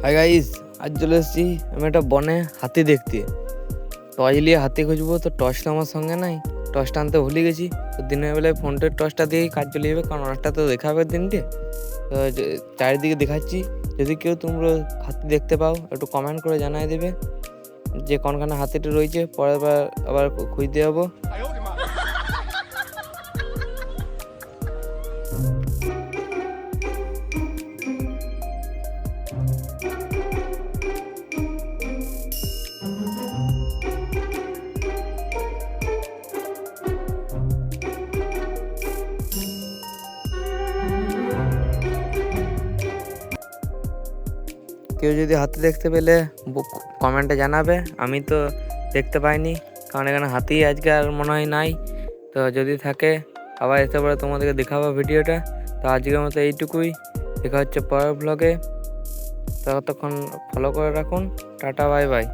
Hi guys, আজ চলে এসেছি আমি একটা বনে হাতি দেখতে। টর্চ নিয়ে হাতি খুঁজবো, তো টর্চটা আমার সঙ্গে নাই, টর্চটা আনতে ভুলে গেছি। তো দিনের বেলায় ফোনটার টর্চটা দিয়েই কাজ চলে যাবে, কারণ অনেকটা তো দেখাবে দিনটে। তো চারিদিকে দেখাচ্ছি, যদি কেউ তোমরা হাতি দেখতে পাও একটু কমেন্ট করে জানাই দেবে যে কোনখানে হাতিটা রয়েছে, পরের বার আবার খুঁজতে যাবো। কেউ যদি হাতি দেখতে পেলে কমেন্টে জানাবে। আমি তো দেখতে পাইনি, কারণ এখানে হাতি আজকে আর মনে হয় নাই। তো যদি থাকে আবার এসে পরে তোমাদেরকে দেখাবো ভিডিওটা। তো আজকের মতো এইটুকুই, দেখা হচ্ছে পরের ব্লগে। ততক্ষণ ফলো করে রাখুন। Tata, bye bye.